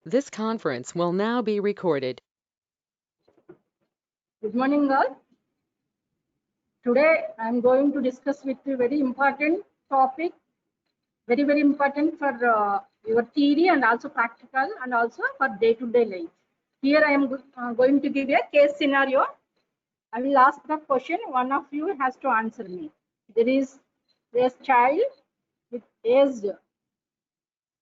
This conference will now be recorded. Good morning, all. Today, I am going to discuss with you very important topic, very important for your theory and also practical and also for day-to-day life. Here, I am going to give a case scenario. I will ask the question. One of you has to answer me. There is a child with age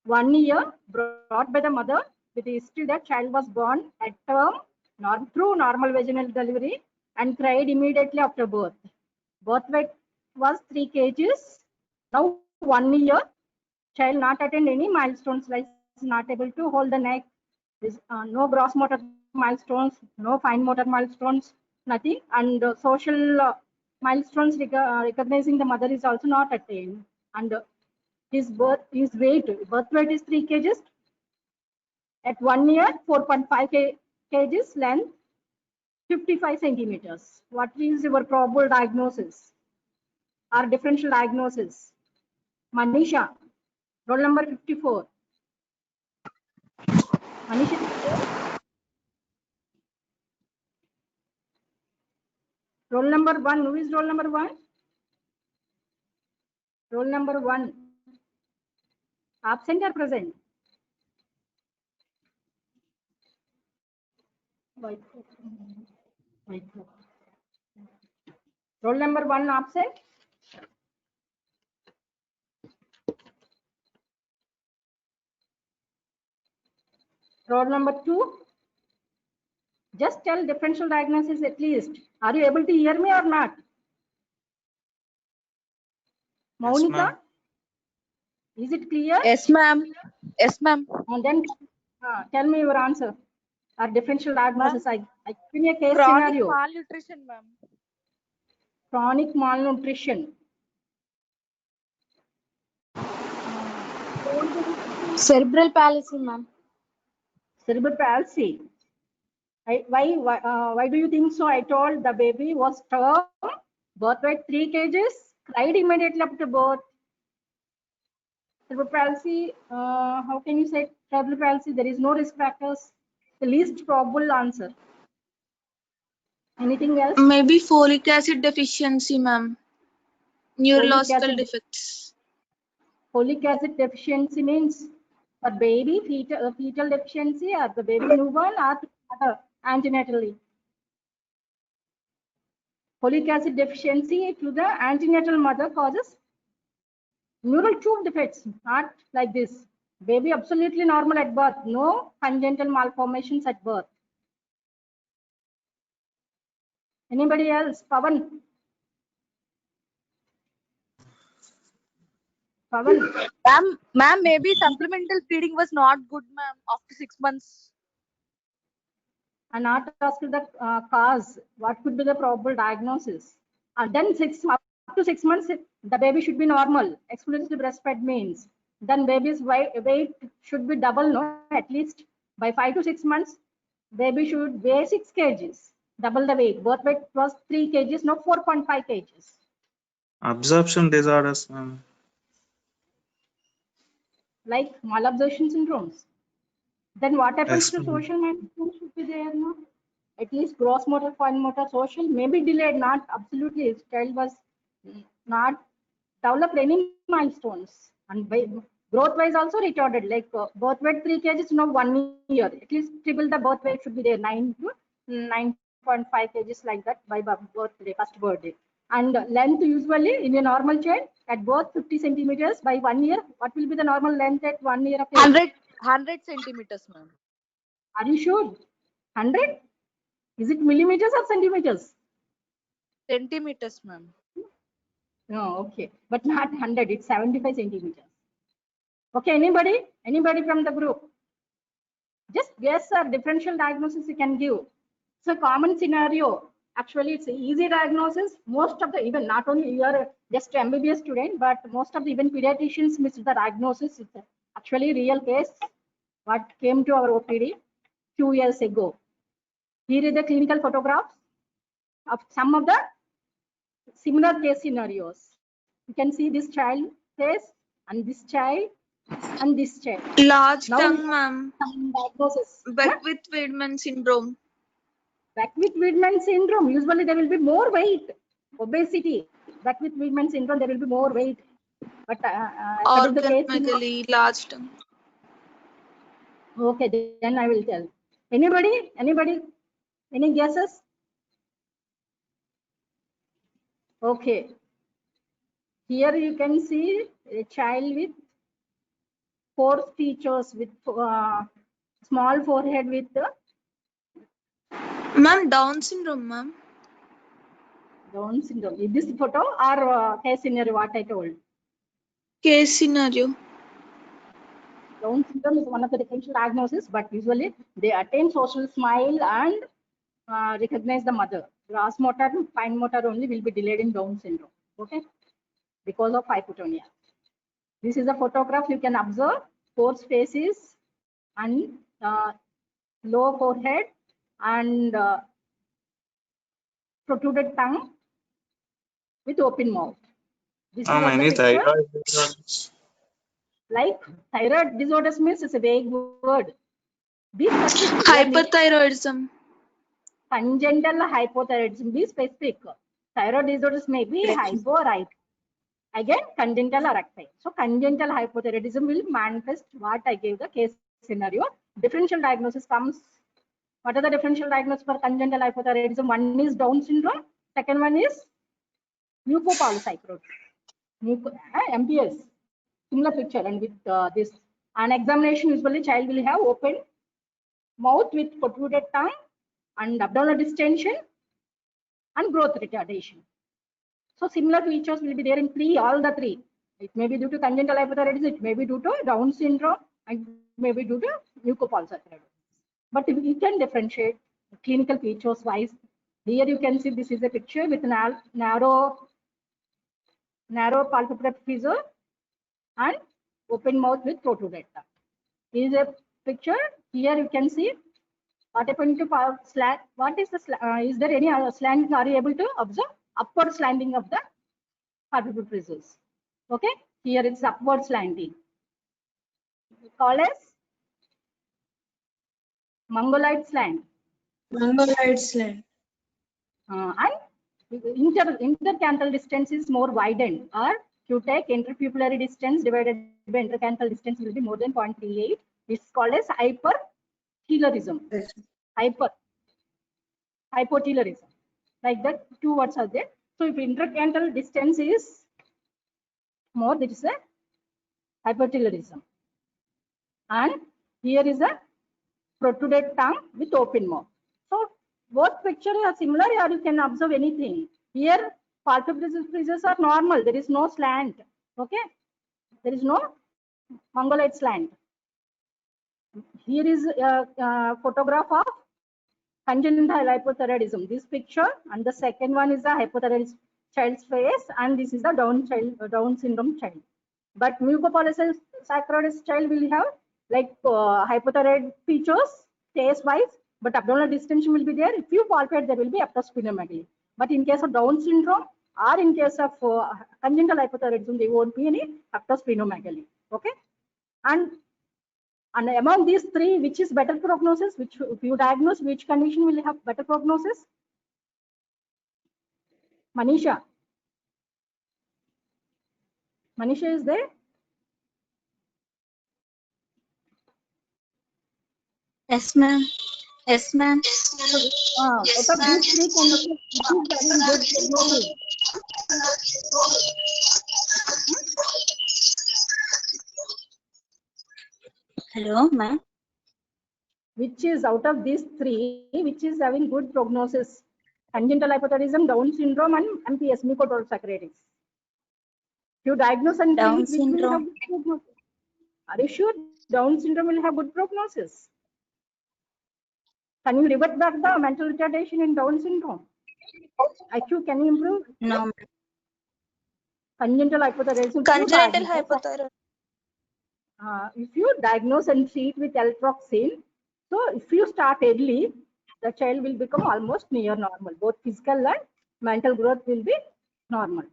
1 year brought by the mother with the history that child was born at term through normal vaginal delivery and cried immediately after birth. Birth weight was 3 kgs. Now 1 year. Child not attend any milestones, like not able to hold the neck. There's no gross motor milestones, no fine motor milestones, nothing. And social milestones recognizing the mother is also not attained. And his birth is weight is 3 kgs. At 1 year, 4.5 kgs length, 55 centimeters. What is your probable diagnosis or differential diagnosis? Manisha, roll number 54. Manisha, roll number 1. Who is roll number 1? Roll number 1. Absent or present? Roll number 1 absent. Roll number 2. Just tell differential diagnosis at least. Are you able to hear me or not? Maunika? Yes, is it clear? Yes, ma'am. Yes, ma'am. And then tell me your answer. Or differential diagnosis. I give you a case Chronic scenario. malnutrition, ma'am. Chronic malnutrition. Cerebral palsy, ma'am. Cerebral palsy. Why do you think so? I told the baby was term, birth weight 3 kgs, cried immediately after birth. Cerebral palsy, how can you say cerebral palsy? There is no risk factors. The least probable answer. Anything else? Maybe folic acid deficiency, ma'am. Neurological defects. Folic acid deficiency means for baby, fetal deficiency, or the baby newborn, or antenatally. Folic acid deficiency to the antenatal mother causes neural tube defects, not like this. Baby absolutely normal at birth, no congenital malformations at birth. Anybody else? Pavan? Ma'am, maybe supplemental feeding was not good, ma'am, after 6 months. And not ask the cause. What could be the probable diagnosis? And then up to 6 months, the baby should be normal. Exclusive breastfed means. Then baby's weight should be double, no? At least by 5 to 6 months, baby should weigh 6 kgs. Double the weight. Birth weight was 3 kgs, no 4.5 kgs. Absorption disorders, ma'am. Like malabsorption syndromes. Then what happens Yes, to social milestones should be there, no? At least gross motor, fine motor, social, maybe delayed, not absolutely. Child was not developed any milestones. And by growth wise also retarded, like birth weight 3 kgs, now 1 year. At least triple the birth weight should be there, 9 to 9.5 kgs, like that by birthday, first birthday. And length usually in a normal child at birth 50 centimeters by 1 year. What will be the normal length at 1 year of age? 100 centimeters, ma'am. Are you sure? 100? Is it millimeters or centimeters? Centimeters, ma'am. No, okay. But not 100, it's 75 centimeters. Okay, anybody? Anybody from the group? Just guess or differential diagnosis you can give. It's a common scenario. Actually, it's an easy diagnosis. Most of the, even not only you are just MBBS student, but most of the even pediatricians miss the diagnosis. It's actually real case. What came to our OPD 2 years ago. Here is the clinical photographs of some of the similar case scenarios. You can see this child case and this child and this child. Large Now tongue, ma'am. some diagnosis. Beckwith-Wiedemann syndrome. Beckwith-Wiedemann syndrome, usually there will be more weight. Obesity. Beckwith-Wiedemann syndrome, there will be more weight. But according to the case, Organomegaly, large tongue. okay, then I will tell. Anybody? Any guesses? Okay. Here you can see a child with four features, with small forehead with Ma'am, Down syndrome, ma'am. Down syndrome. Is this photo or case scenario what I told? Case scenario. Down syndrome is one of the differential diagnoses, but usually they attain social smile and recognize the mother. Gross motor and fine motor only will be delayed in Down syndrome. Okay, because of hypotonia. This is a photograph. You can observe forced faces and low forehead and protruded tongue with open mouth. This is Ma'am, of the any picture. thyroid disorders? Like thyroid disorders means it's a vague word. Be specific. Hyperthyroidism. Congenital hypothyroidism. Be specific. Thyroid disorders may be hypo or hypo. Again, congenital or active. So congenital hypothyroidism will manifest what I gave the case scenario. Differential diagnosis comes. What are the differential diagnosis for congenital hypothyroidism? One is Down syndrome. Second one is mucopolysaccharidosis. MPS. Similar picture, and with this, an examination usually child will have open mouth with protruded tongue and abdominal distension and growth retardation. So similar features will be there in all the three. It may be due to congenital hypothyroidism, it may be due to Down syndrome, and may be due to mucopolysaccharidosis. But we can differentiate clinical features wise. Here you can see this is a picture with narrow palpebral fissure and open mouth with protruded tongue. This is a picture. Here you can see what happened to slant. What is the is there any slanting? Are you able to observe upward slanting of the palpebral fissures? Okay, here it's upward slanting. We call as mongoloid slant. Mongoloid slant. And intercanthal distance is more widened, or if you take interpupillary distance divided by intercanthal distance will be more than 0.38. This is called as hypertelorism. Hypotelorism. Like that, two words are there. So if intercanthal distance is more, that is a hypertelorism. And here is a protruded tongue with open mouth. So both pictures are similar, or you can observe anything. Here palpebral fissures are normal. There is no slant. Okay, there is no mongoloid slant. Here is a photograph of congenital hypothyroidism. This picture, and the second one is the hypothyroid child's face, and this is the Down syndrome child. But mucopolysaccharidosis child will have like hypothyroid features face wise, but abdominal distension will be there. If you palpate, there will be aphthosphenomegaly. But in case of Down syndrome or in case of congenital hypothyroidism, there won't be any aphthosphenomegaly. Okay, and among these three, which is better prognosis? Which, if you diagnose, which condition will have better prognosis? Manisha. Manisha is there? Yes, ma'am. Yes, ma'am. Out of these three conditions, which is having good prognosis? Hello, ma'am. Which is out of these three, which is having good prognosis? Congenital hypothyroidism, Down syndrome, and MPS, mucopolysaccharidosis. If you diagnose and Down treat, which will have syndrome. good prognosis? Are you sure Down syndrome will have good prognosis? Can you revert back the mental retardation in Down syndrome? IQ, can you improve? No, ma'am. Congenital hypothyroidism. Congenital hypothyroidism. If you diagnose and treat with L-proxine, so if you start early, the child will become almost near normal. Both physical and mental growth will be normal.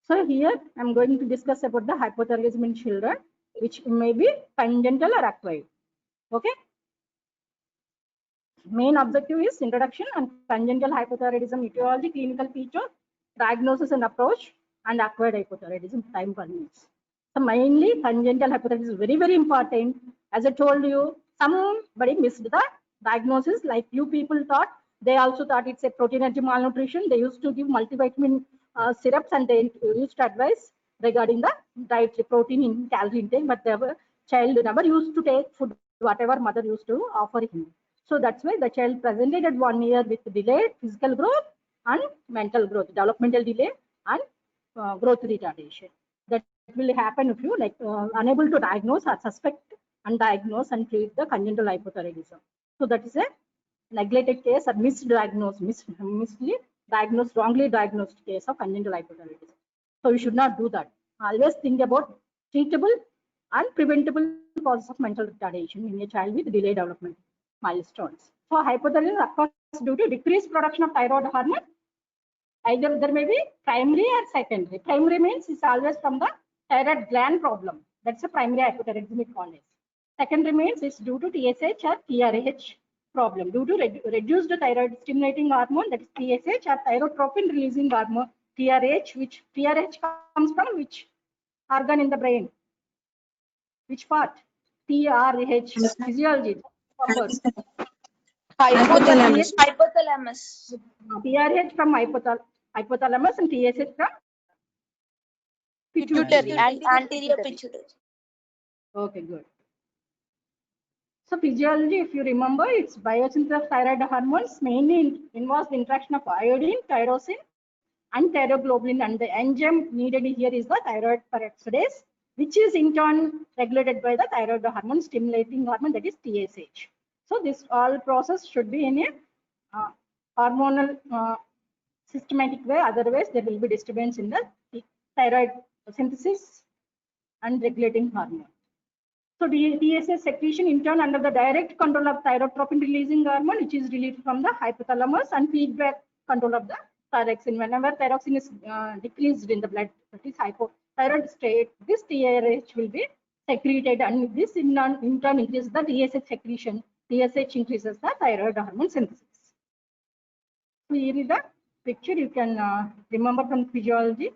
So here I'm going to discuss about the hypothyroidism in children. which may be congenital or acquired. Okay. Main objective is introduction and congenital hypothyroidism etiology, clinical feature, diagnosis and approach, and acquired hypothyroidism time permits. So mainly congenital hypothyroidism is very, very important. As I told you, somebody missed the diagnosis. Like you people thought, they also thought it's a protein energy malnutrition. They used to give multivitamin syrups and they used to advise regarding the dietary protein in calorie intake, but the child never used to take food, whatever mother used to offer him. So that's why the child presented at 1 year with delayed physical growth and mental growth, developmental delay and growth retardation. That will happen if you unable to diagnose or suspect and diagnose and treat the congenital hypothyroidism. So that is a neglected case or misdiagnosed, wrongly diagnosed case of congenital hypothyroidism. So you should not do that. Always think about treatable and preventable causes of mental retardation in a child with delayed development milestones. So hypothyroidism occurs due to decreased production of thyroid hormone. Either there may be primary or secondary. Primary means it's always from the thyroid gland problem. That's a primary hypothyroidism we call it. Secondary means it's due to TSH or TRH problem, due to reduced thyroid stimulating hormone, that is TSH, or thyrotropin releasing hormone, TRH, which TRH comes from which organ in the brain? Which part? TRH, physiology. Hypothalamus. Hypothalamus. TRH from hypothalamus and TSH from Pituitary. Anterior pituitary. Okay, good. So physiology, if you remember, it's biosynthesis of thyroid hormones mainly involves the interaction of iodine, tyrosine, and thyroglobulin, and the enzyme needed here is the thyroid peroxidase, which is in turn regulated by the thyroid hormone stimulating hormone, that is TSH. So this all process should be in a hormonal systematic way, otherwise there will be disturbance in the thyroid synthesis and regulating hormone. So TSH secretion in turn under the direct control of thyrotropin releasing hormone, which is released from the hypothalamus, and feedback control of the thyroxine. Whenever thyroxine is decreased in the blood, that is hypothyroid state, this TRH will be secreted, and this in turn increases the TSH secretion. TSH increases the thyroid hormone synthesis. So here is the picture you can remember from physiology.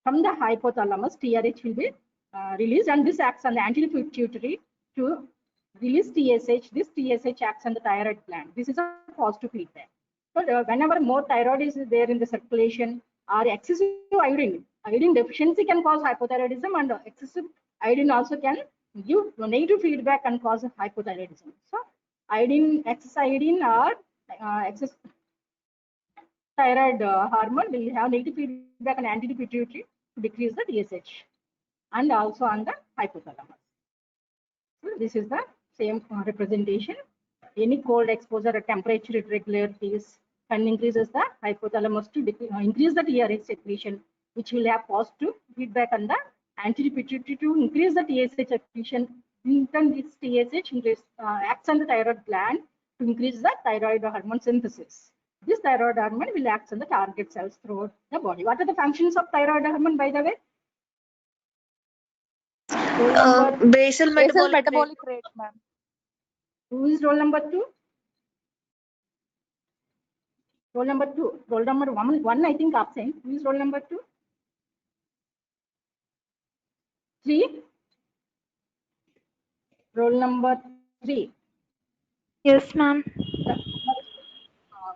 From the hypothalamus, TRH will be released, and this acts on the anterior pituitary to release TSH. This TSH acts on the thyroid gland. This is a positive feedback. But whenever more thyroid is there in the circulation, or excessive iodine deficiency can cause hypothyroidism, and excessive iodine also can give negative feedback and cause hypothyroidism. So excess iodine or excess thyroid hormone will have negative feedback on anterior pituitary to decrease the TSH and also on the hypothalamus. So this is the same representation. Any cold exposure or temperature irregularities can increases the hypothalamus to increase the TRH secretion, which will have positive feedback on the anterior pituitary to increase the TSH secretion. In turn, this TSH acts on the thyroid gland to increase the thyroid hormone synthesis. This thyroid hormone will act on the target cells throughout the body. What are the functions of thyroid hormone, by the way? Basal metabolic rate, ma'am. Who is roll number 2? Roll number 2. Roll number 1, I think absent. Who is roll number 2? 3. Roll number 3. Yes, ma'am.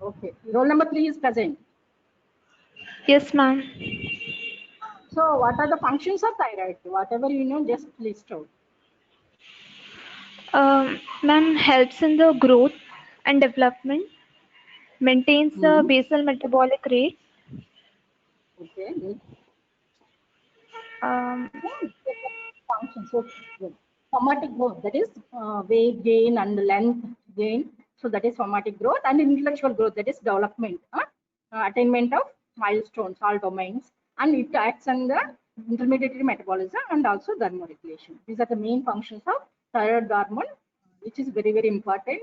Okay. Roll number 3 is present. Yes, ma'am. So what are the functions of thyroid? Whatever you know, just list out. Ma'am, helps in the growth and development, maintains the basal metabolic rate. Okay. Good. Functions. So good. Somatic growth, that is weight gain and length gain. So that is somatic growth, and intellectual growth, that is development, attainment of milestones, all domains, and it acts on the intermediary metabolism and also thermoregulation. These are the main functions of thyroid hormone, which is very, very important.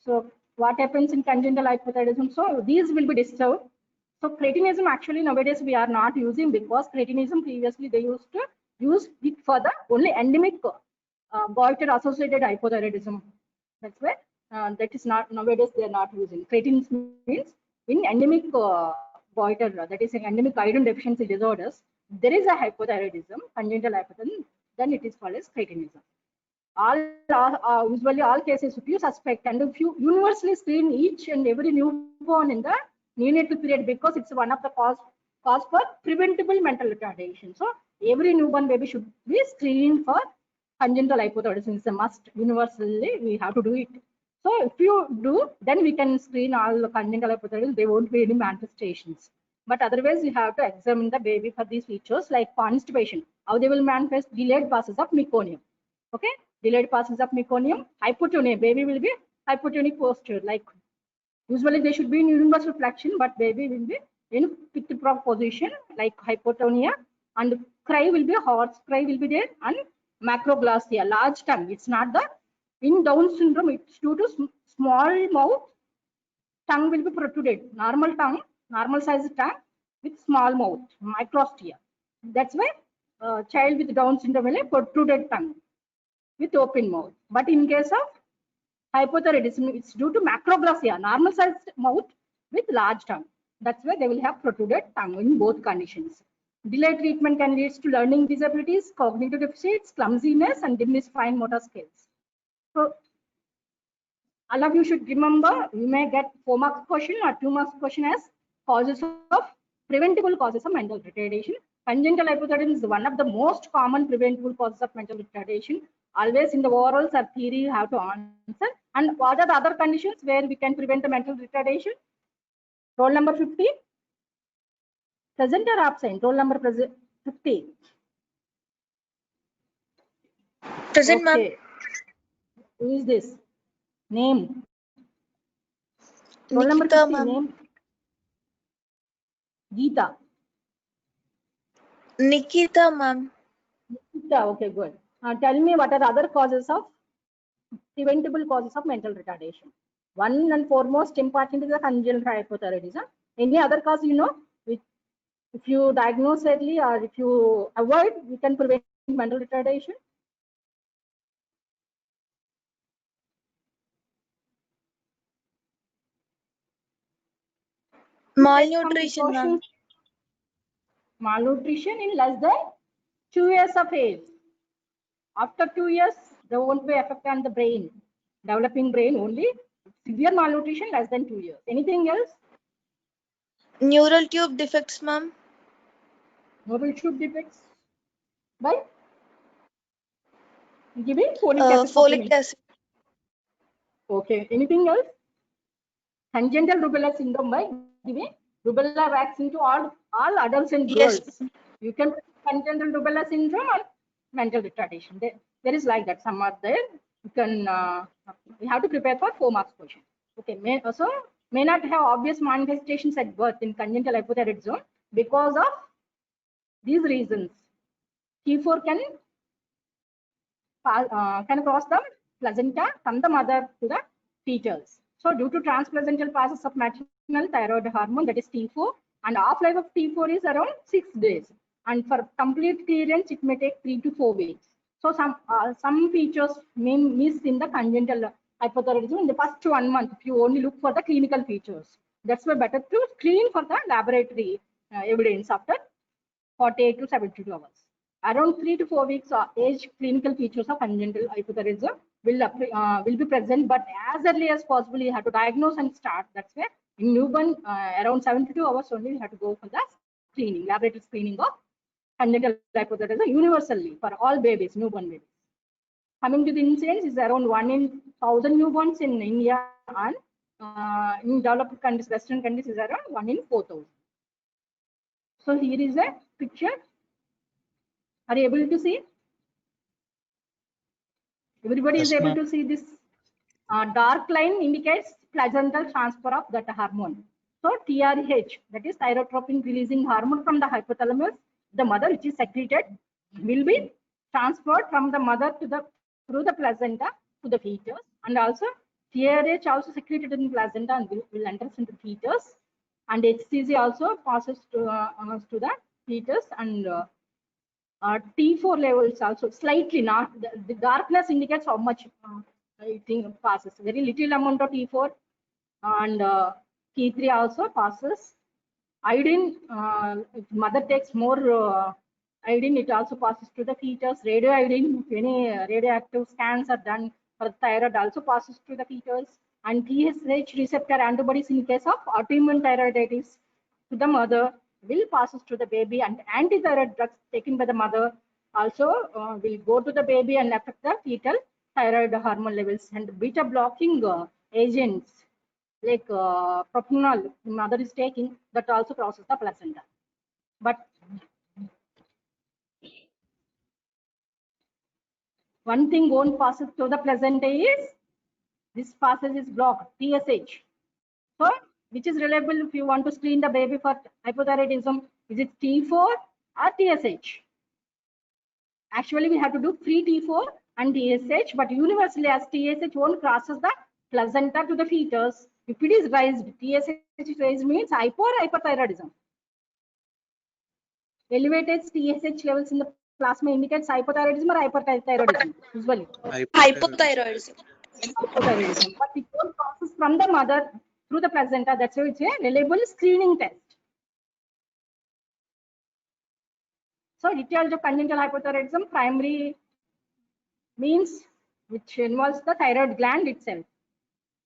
So what happens in congenital hypothyroidism? So these will be disturbed. So cretinism actually nowadays we are not using, because cretinism previously they used to use it for the only endemic goiter associated hypothyroidism. That's why that is not nowadays they are not using. Creatine means in endemic goiter, that is in endemic iron deficiency disorders, there is a hypothyroidism, congenital hypothyroidism, then it is called as cretinism. Usually all cases, if you suspect and if you universally screen each and every newborn in the neonatal period, because it's one of the cause for preventable mental retardation. So every newborn baby should be screened for congenital hypothyroidism. It's a must. Universally we have to do it. So if you do, then we can screen all the congenital hypothyroidism. There won't be any manifestations. But otherwise, you have to examine the baby for these features like constipation. How they will manifest? Delayed passes of meconium. Okay, delayed passes of meconium. Hypotonia. Baby will be hypotonic posture. Like usually they should be in universal flexion, but baby will be in picked prop position like hypotonia, and cry will be horse cry will be there, and macroglossia, large tongue. It's not the in Down syndrome. It's due to small mouth. Tongue will be protruded. Normal tongue, normal size tongue with small mouth, microstia. That's why child with Down syndrome will have protruded tongue with open mouth. But in case of hypothyroidism, it's due to macroglossia, normal sized mouth with large tongue. That's why they will have protruded tongue in both conditions. Delayed treatment can lead to learning disabilities, cognitive deficits, clumsiness, and diminished fine motor skills. So all of you should remember, you may get 4 marks question or 2 marks question as causes of preventable causes of mental retardation. Congenital hypothyroidism is one of the most common preventable causes of mental retardation. Always in the orals or theory you have to answer. And what are the other conditions where we can prevent the mental retardation? Roll number 50. Present or absent? Roll number 50. Present, ma'am. Okay. Who is this? Name. Roll number Nikita, 50. ma'am. Name. Geeta. Nikita, ma'am. Nikita. Okay, good. Tell me what are the other causes of preventable causes of mental retardation. One and foremost important is the congenital hypothyroidism. Any other cause you know, if you diagnose early or if you avoid, you can prevent mental retardation. Malnutrition, ma'am. Malnutrition in less than 2 years of age. After 2 years, there won't be effect on the brain, developing brain only. Severe malnutrition less than 2 years. Anything else? Neural tube defects, ma'am. Neural tube defects by giving folic acid. Folic acid. Okay. Anything else? Congenital rubella syndrome by giving rubella vaccine to all adults and girls. Yes. You can congenital rubella syndrome or mental retardation. There is like that. Some are there. You can. We have to prepare for 4 marks question. Okay. May not have obvious manifestations at birth in congenital hypothyroidism because of these reasons. T4 can cross the placenta from the mother to the fetus. So due to transplacental passes of maternal thyroid hormone, that is T4, and half-life of T4 is around 6 days. And for complete clearance, it may take 3 to 4 weeks. So some features may miss in the congenital hypothyroidism in the first 1 month if you only look for the clinical features. That's why better to screen for the laboratory evidence after 48 to 72 hours. Around 3 to 4 weeks age, clinical features of congenital hypothyroidism will be present, but as early as possible you have to diagnose and start. That's why in newborn around 72 hours only you have to go for the screening, laboratory screening of congenital hypothyroidism universally for all babies, newborn babies. Coming to the incidence is around 1 in 1,000 newborns in India, and in developed countries, Western countries is around 1 in 4,000. So here is a picture. Are you able to see? Everybody Yes, is able ma'am. to see this. Dark line indicates placental transfer of that hormone. So TRH, that is thyrotropin releasing hormone from the hypothalamus, the mother, which is secreted, will be transferred from the mother to the through the placenta to the fetus, and also TRH also secreted in placenta and will enter into the fetus, and HCG also passes to the fetus, and T4 levels also slightly, not the darkness indicates how much I think passes. Very little amount of T4 and T3 also passes. Iodine, if mother takes more iodine, it also passes to the fetus. Radioiodine, if any radioactive scans are done for the thyroid, also passes to the fetus. And TSH receptor antibodies in case of autoimmune thyroiditis to the mother will passes to the baby, and anti-thyroid drugs taken by the mother also will go to the baby and affect the fetal thyroid hormone levels. And beta blocking agents like propanol the mother is taking, that also crosses the placenta. But one thing won't pass it through the placenta is this passage is blocked, TSH. So which is reliable if you want to screen the baby for hypothyroidism? Is it T4 or TSH? Actually, we have to do free T4 and TSH, but universally as TSH won't crosses the placenta to the fetus. If it is raised, TSH raised means hypo or hyperthyroidism. Elevated TSH levels in the plasma indicates hypothyroidism or hyperthyroidism usually. Hypothyroidism. Hypothyroidism, but it won't process from the mother through the placenta. That's why it's a reliable screening test. So etiology of congenital hypothyroidism, primary means which involves the thyroid gland itself.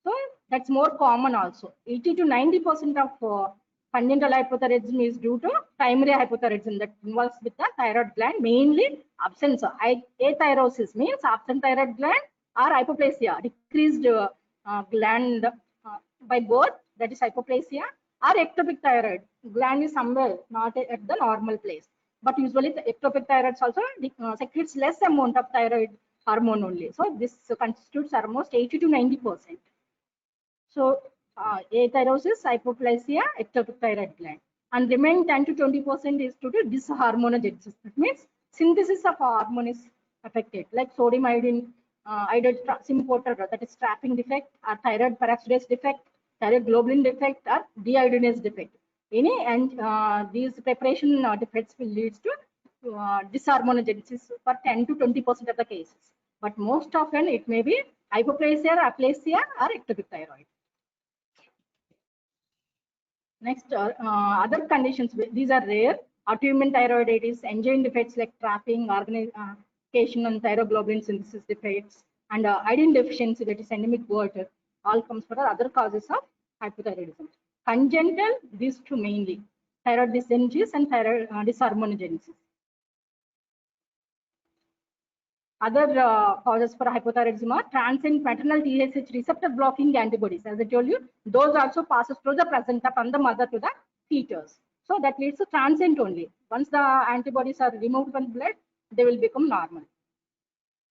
So that's more common also. 80 to 90% of congenital hypothyroidism is due to primary hypothyroidism that involves with the thyroid gland, mainly absence. Athyrosis means absent thyroid gland or hypoplasia, decreased gland by birth, that is hypoplasia, or ectopic thyroid gland is somewhere not at the normal place. But usually the ectopic thyroid also secretes less amount of thyroid hormone only. So this constitutes almost 80 to 90%. So athyrosis, hypoplasia, ectopic thyroid gland, and remaining 10 to 20% is due to disharmonogenesis. That means synthesis of hormone is affected, like sodium iodine, iodide symporter, that is trapping defect, or thyroid peroxidase defect, thyroid globulin defect, or deiodinase defect. Any and these preparation defects will lead to disharmonogenesis for 10 to 20% of the cases. But most often it may be hypoplasia, aplasia, or ectopic thyroid. Next, other conditions, these are rare. Autoimmune thyroiditis, enzyme defects like trapping, organization, and thyroglobulin synthesis defects, and iodine deficiency, that is endemic goiter, all comes for other causes of hypothyroidism. Congenital, these two mainly, thyroid dysgenesis and thyroid disharmonogenesis. Other causes for hypothyroidism are transient maternal TSH receptor blocking antibodies. As I told you, those also passes through the placenta from the mother to the fetus. So that leads to transient only. Once the antibodies are removed from the blood, they will become normal.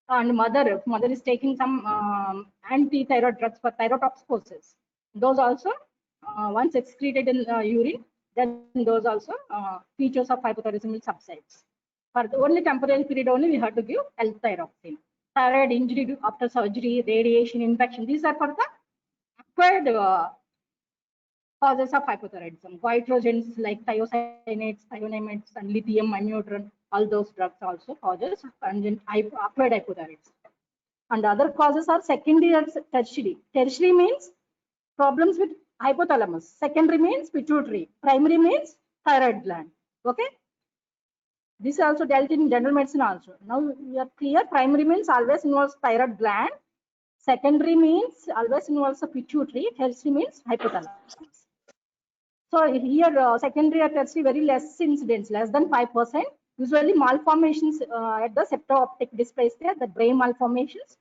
And if mother is taking some anti-thyroid drugs for thyrotoxicosis, those also once excreted in urine, then those also features of hypothyroidism will subside. For the only temporary period only, we have to give L-thyroxine. Thyroid injury after surgery, radiation, infection, these are for the acquired causes of hypothyroidism. Goitrogens like thiocyanates, thionamides, and lithium, amiodarone, all those drugs also causes acquired hypothyroidism. And other causes are secondary and tertiary. Tertiary means problems with hypothalamus. Secondary means pituitary. Primary means thyroid gland. Okay. This is also dealt in general medicine also. Now we are clear. Primary means always involves thyroid gland. Secondary means always involves a pituitary. Tertiary means hypothalamus. So here secondary or tertiary very less incidence, less than 5%. Usually malformations at the septo-optic dysplasia, the brain malformations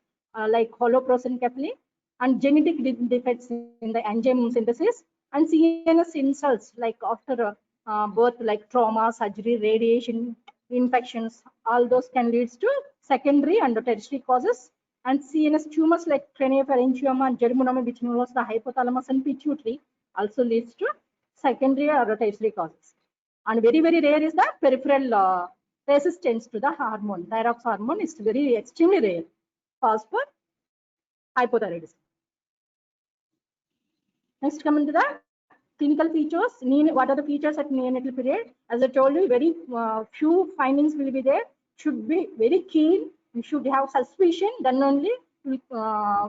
like holoprosencephaly, and genetic defects in the enzyme synthesis, and CNS insults like after birth, like trauma, surgery, radiation, infections, all those can lead to secondary and tertiary causes. And CNS tumors like craniopharyngioma and germinoma, which involves the hypothalamus and pituitary, also leads to secondary or tertiary causes. And very, very rare is the peripheral resistance to the hormone. Thyrox hormone is very extremely rare cause for hypothyroidism. Next, coming to the clinical features. What are the features at neonatal period? As I told you, very few findings will be there. should be very keen. You should have suspicion. Then only we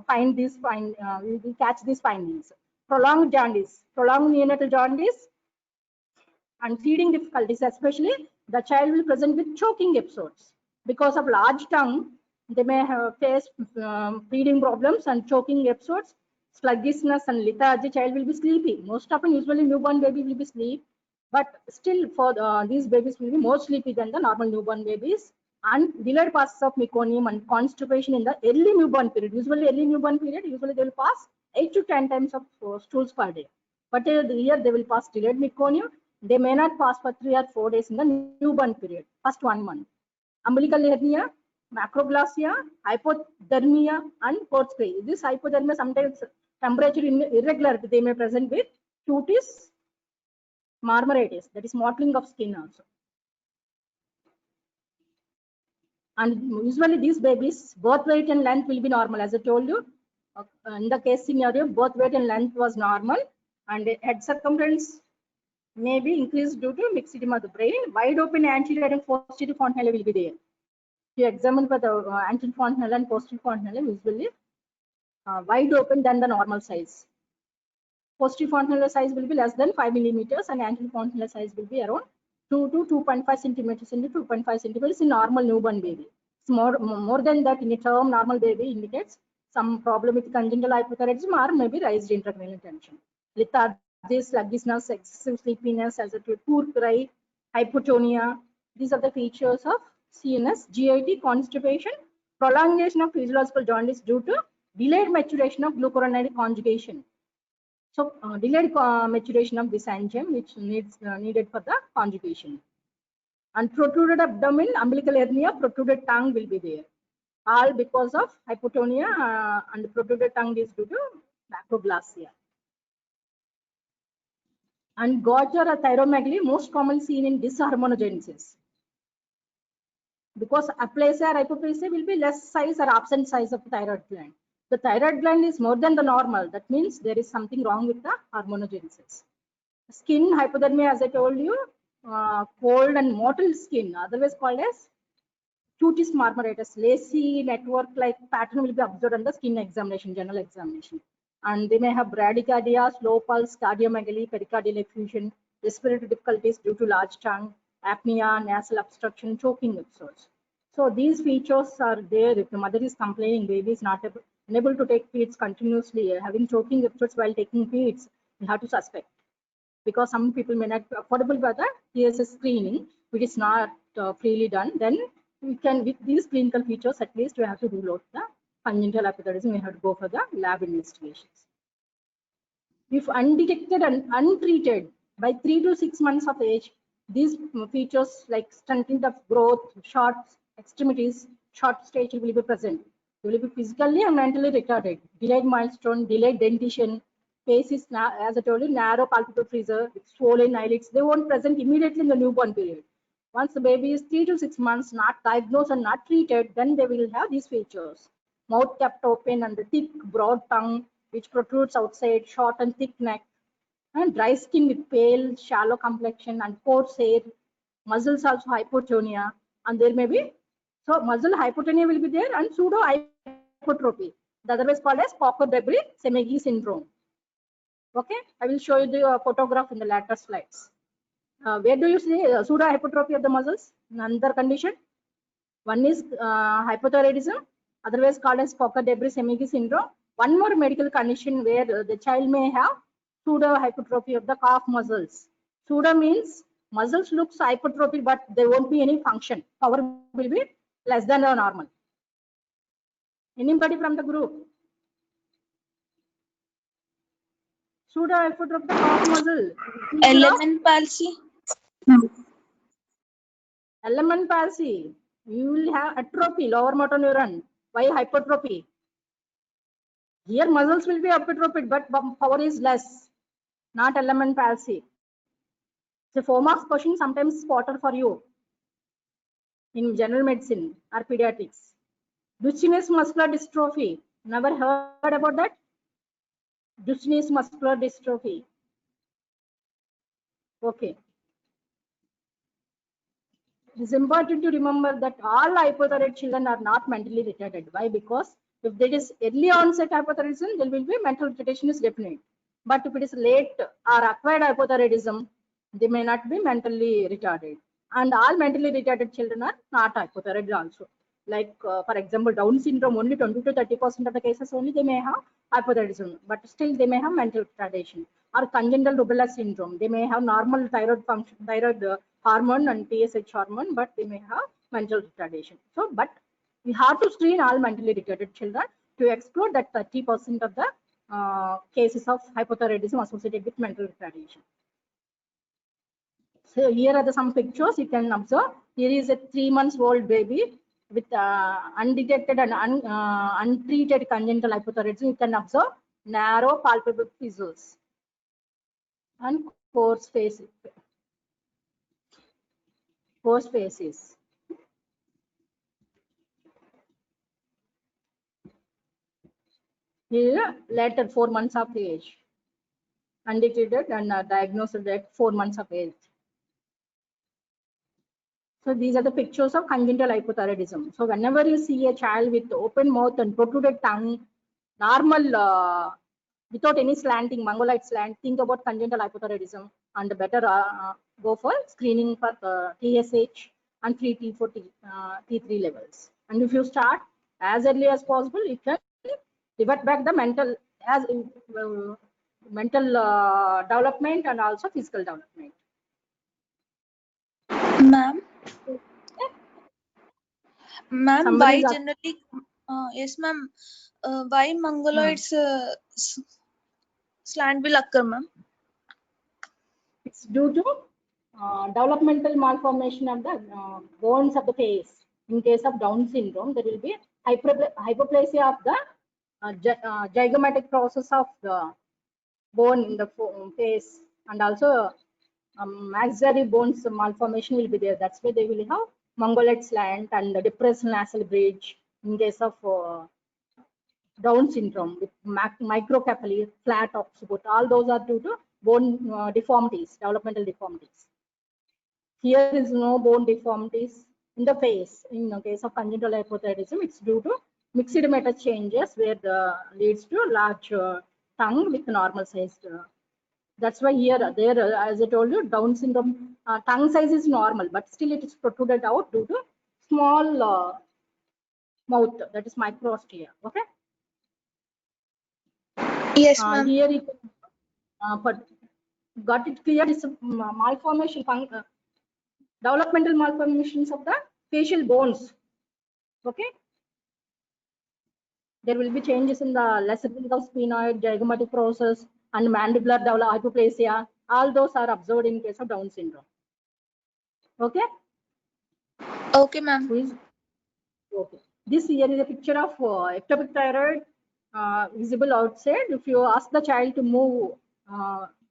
find this we will catch these findings. Prolonged jaundice, prolonged neonatal jaundice, and feeding difficulties, especially the child will present with choking episodes because of large tongue. They may have face feeding problems and choking episodes, sluggishness and lethargy. Child will be sleepy. Most often, usually newborn baby will be sleep, but still for these babies will be more sleepy than the normal newborn babies. And delayed passes of meconium and constipation in the early newborn period. Usually early newborn period, usually they will pass 8 to 10 times of stools per day. But here they will pass delayed meconium. They may not pass for 3 or 4 days in the newborn period, first 1 month. Umbilical hernia, macroglossia, hypothermia, and Coats cray. This hypothermia sometimes temperature irregularity they may present with cutis marmoratis, that is mottling of skin also. And usually these babies, birth weight and length will be normal. As I told you, in the case scenario, birth weight and length was normal, and head circumference may be increased due to mixed edema of the brain. Wide open anterior and posterior fontanelle will be there. If you examine for the anterior fontanelle and posterior fontanelle, usually wide open than the normal size. Posterior fontanelle size will be less than 5 millimeters, and anterior fontanelle size will be around 2 to 2.5 centimeters into 2.5 centimeters in normal newborn baby. It's more than that in a term normal baby indicates some problem with congenital hypothyroidism or maybe raised intracranial tension. Lethargy, sluggishness, excessive sleepiness, as a poor cry, hypotonia. These are the features of CNS, GIT, constipation, prolongation of physiological jaundice due to delayed maturation of glucuronide conjugation. So delayed maturation of this enzyme, which needed for the conjugation. And protruded abdomen, umbilical hernia, protruded tongue will be there. All because of hypotonia, and protruded tongue is due to macroglossia. And Gaucher or thyromegaly most commonly seen in dysharmonogenesis. Because aplasia or hypoplasia will be less size or absent size of the thyroid gland. The thyroid gland is more than the normal. That means there is something wrong with the hormonogenesis. Skin hypothermia, as I told you, cold and mottled skin, otherwise called as cutis marmoratus. Lacy network-like pattern will be observed on the skin examination, general examination. And they may have bradycardia, slow pulse, cardiomegaly, pericardial effusion, respiratory difficulties due to large tongue, apnea, nasal obstruction, choking episodes. So these features are there. If the mother is complaining, baby is not unable to take feeds continuously, having choking episodes while taking feeds, you have to suspect. Because some people may not be affordable for the TSS screening, which is not freely done, then we can, with these clinical features, at least we have to rule out the congenital hypothyroidism. We have to go for the lab investigations. If undetected and untreated by 3 to 6 months of age, these features like stunting of growth, short extremities, short stature will be present. They will be physically and mentally retarded, delayed milestone, delayed dentition, face is, as I told you, narrow palpebral freezer with swollen eyelids. They won't present immediately in the newborn period. Once the baby is 3 to 6 months, not diagnosed and not treated, then they will have these features. Mouth kept open and the thick, broad tongue, which protrudes outside, short and thick neck, and dry skin with pale, shallow complexion and coarse hair. Muscles also hypotonia, and there may be, so muscle hypotonia will be there, and pseudo hypertrophy, the otherwise called as Cocker-Debré-Semeghis syndrome. Okay, I will show you the photograph in the later slides. Where do you see pseudo hypertrophy of the muscles? Another condition. One is hypothyroidism, otherwise called as Cocker-Debré-Semeghis syndrome. One more medical condition where the child may have pseudo hypertrophy of the calf muscles. Pseudo means muscles looks hypertrophy, but there won't be any function. Power will be less than the normal. Anybody from the group? Pseudo hypertrophy of the calf muscle. Element palsy. Element palsy. You will have atrophy, lower motor neuron. Why hypertrophy? Here muscles will be hypertrophied, but power is less. Not element palsy. It's a form of question sometimes spotted for you in general medicine or pediatrics. Duchenne's muscular dystrophy. Never heard about that? Duchenne's muscular dystrophy. Okay. It's important to remember that all hypothyroid children are not mentally retarded. Why? Because if there is early onset hypothyroidism, there will be mental retardation is definite. But if it is late or acquired hypothyroidism, they may not be mentally retarded. And all mentally retarded children are not hypothyroid also. Like for example, Down syndrome, only 20 to 30% of the cases only they may have hypothyroidism, but still they may have mental retardation. Or congenital rubella syndrome, they may have normal thyroid function, thyroid hormone and TSH hormone, but they may have mental retardation. So, but we have to screen all mentally retarded children to explore that 30% of the cases of hypothyroidism associated with mental retardation. So here are some pictures you can observe. Here is a 3 months old baby with undetected and untreated congenital hypothyroidism. You can observe narrow palpable fissures and coarse faces. Here, later 4 months of age, undetected and diagnosed at 4 months of age. So these are the pictures of congenital hypothyroidism. So whenever you see a child with open mouth and protruded tongue, normal, without any slanting, mongoloid slant, think about congenital hypothyroidism and better go for screening for TSH and free T4, T3 levels. And if you start as early as possible, you can revert back the mental development and also physical development. Ma'am, Somebody why is generally, yes, ma'am, why mongoloids slant will occur, ma'am? It's due to developmental malformation of the bones of the face. In case of Down syndrome, there will be hypoplasia of the zygomatic process of the bone in the face, and also maxillary bones malformation will be there. That's why they will have mongoloid slant and the depressed nasal bridge in case of Down syndrome with microcephaly, flat occiput. All those are due to bone deformities, developmental deformities. Here is no bone deformities in the face. In the case of congenital hypothyroidism, it's due to mixed meta changes where the leads to large tongue with normal sized. That's why here, there, as I told you, Down syndrome tongue size is normal, but still it is protruded out due to small mouth, that is microostia. Okay. Yes, ma'am. Here you can, but got it clear. It's a malformation, developmental malformations of the facial bones. Okay. There will be changes in the lesser sphenoid, zygomatic process, and mandibular hypoplasia. All those are observed in case of Down syndrome. Okay. Okay, ma'am. Okay. This here is a picture of ectopic thyroid visible outside. If you ask the child to move,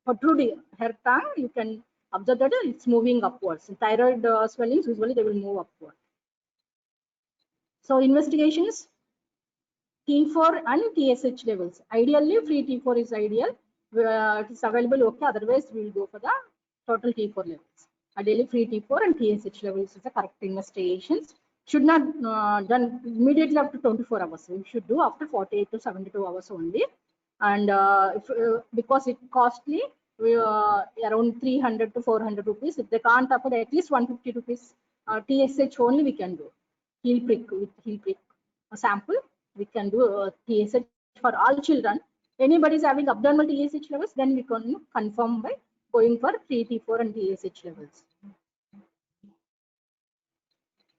protrude her tongue, you can observe that it's moving upwards. In thyroid swellings, usually they will move upward. So investigations, T4 and TSH levels. Ideally, free T4 is ideal. It is available, okay. Otherwise, we will go for the total T4 levels. Ideally, free T4 and TSH levels is the correct investigations. Should not done immediately after 24 hours. We should do after 48 to 72 hours only. And because it's costly, around 300 to 400 rupees. If they can't afford, at least 150 rupees TSH only we can do. Heel prick with heel prick sample. We can do TSH for all children. Anybody is having abnormal TSH levels, then we can confirm by going for free T4 and TSH levels.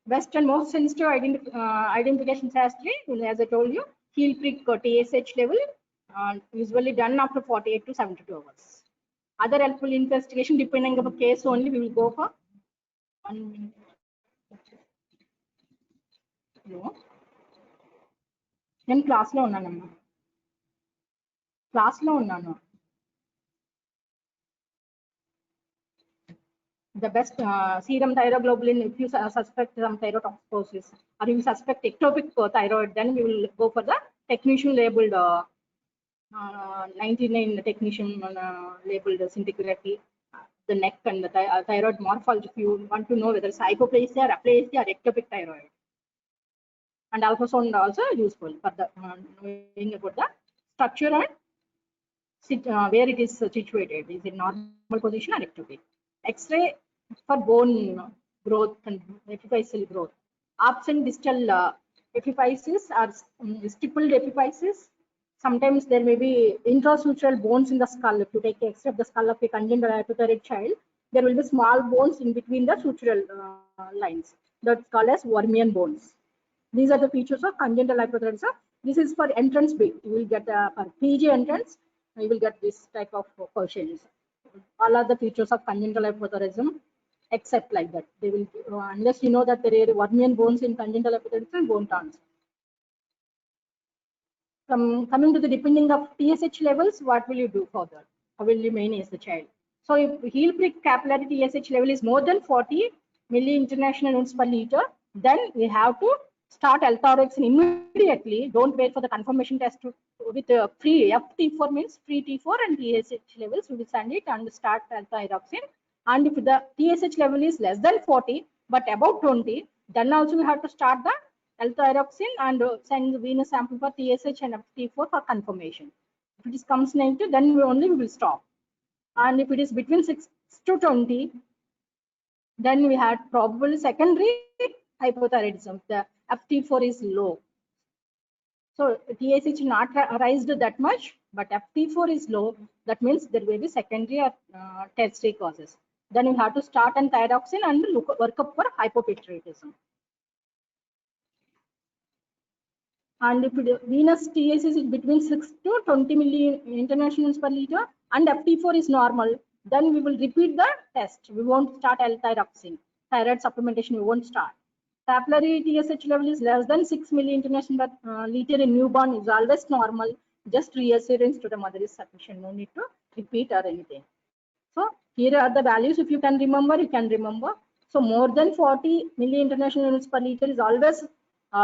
Best and most sensitive identification strategy, as I told you, heel prick TSH level, usually done after 48 to 72 hours. Other helpful investigation, depending on the case only, we will go for 1 minute. No. నేను క్లాస్లో ఉన్నానమ్మా, క్లాస్లో ఉన్నాను. The best serum thyroglobulin, if you suspect some thyrotoxicosis or you suspect ectopic thyroid, then we will go for the technetium labeled 99 technetium labeled scintigraphy. the neck and the thyroid morphology. If you want to know whether it's hypoplasia, aplasia, or ectopic thyroid. And ultrasound also useful for the knowing about the structure and where it is situated. Is it normal position or ectopic? X-ray for bone growth and epiphyseal growth. Absent distal epiphysis or stippled epiphysis. Sometimes there may be intrasutural bones in the skull. If you take X-ray of the skull of a congenital hypothyroid child, there will be small bones in between the sutural lines. That's called as Wormian bones. These are the features of congenital hypothyroidism. This is for entrance bit. You will get for PG entrance, you will get this type of questions. All are the features of congenital hypothyroidism, except like that. They will, unless you know that there are Wormian bones in congenital hypothyroidism, won't answer. Coming to the depending of TSH levels, what will you do further? How will you manage the child? So if heel prick capillary TSH level is more than 40 milli international units per liter, then we have to start L-thyroxine immediately. Don't wait for the confirmation test with free FT4 means free T4 and TSH levels. We will send it and start L-thyroxine. And if the TSH level is less than 40 but above 20, then also we have to start the L-thyroxine and send the venous sample for TSH and FT4 for confirmation. If it comes negative, then we will stop. And if it is between 6 to 20, then we had probable secondary hypothyroidism. The FT4 is low. So TSH not raised that much, but FT4 is low. That means there will be secondary or tertiary causes. Then you have to start an thyroxine and work up for hypopatriotism. And if venous TSH is between 6 to 20 milli international units per liter and FT4 is normal, then we will repeat the test. We won't start L-thyroxine. Thyroid supplementation we won't start. Papillary TSH level is less than 6 milli international liter in newborn is always normal. Just reassurance to the mother is sufficient. No need to repeat or anything. So here are the values. If you can remember, you can remember. So more than 40 milli international units per liter is always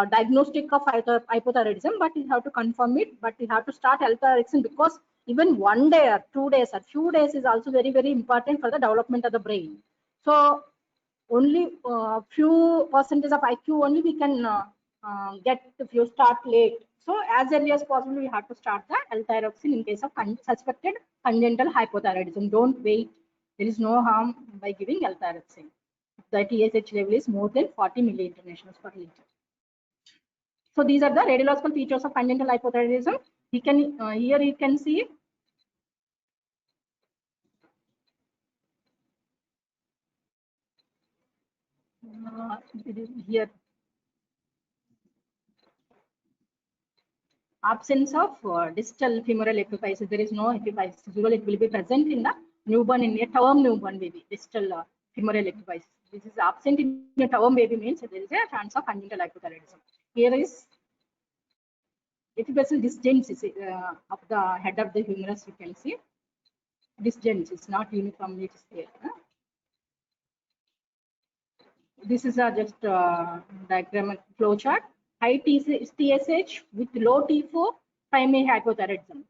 diagnostic of hypothyroidism, but you have to confirm it. But you have to start L-thyroxine because even 1 day or 2 days or few days is also very, very important for the development of the brain. So only few percentage of IQ only we can get if you start late. So as early as possible, we have to start the L-thyroxine in case of suspected congenital hypothyroidism. Don't wait. There is no harm by giving L-thyroxine. The TSH level is more than 40 milli internationals per liter. So these are the radiological features of congenital hypothyroidism. He can here you can see here absence of distal femoral epiphysis. There is no epiphysis. Usually it will be present in the newborn, in a term newborn baby, distal femoral epiphysis. This is absent in a term baby means there is a chance of congenital hypothyroidism. Here is epiphyseal dysgenesis of the head of the humerus. You can see dysgenesis, not uniformly it is there. This is a just diagram flow chart. High TSH with low T4, primary hypothyroidism.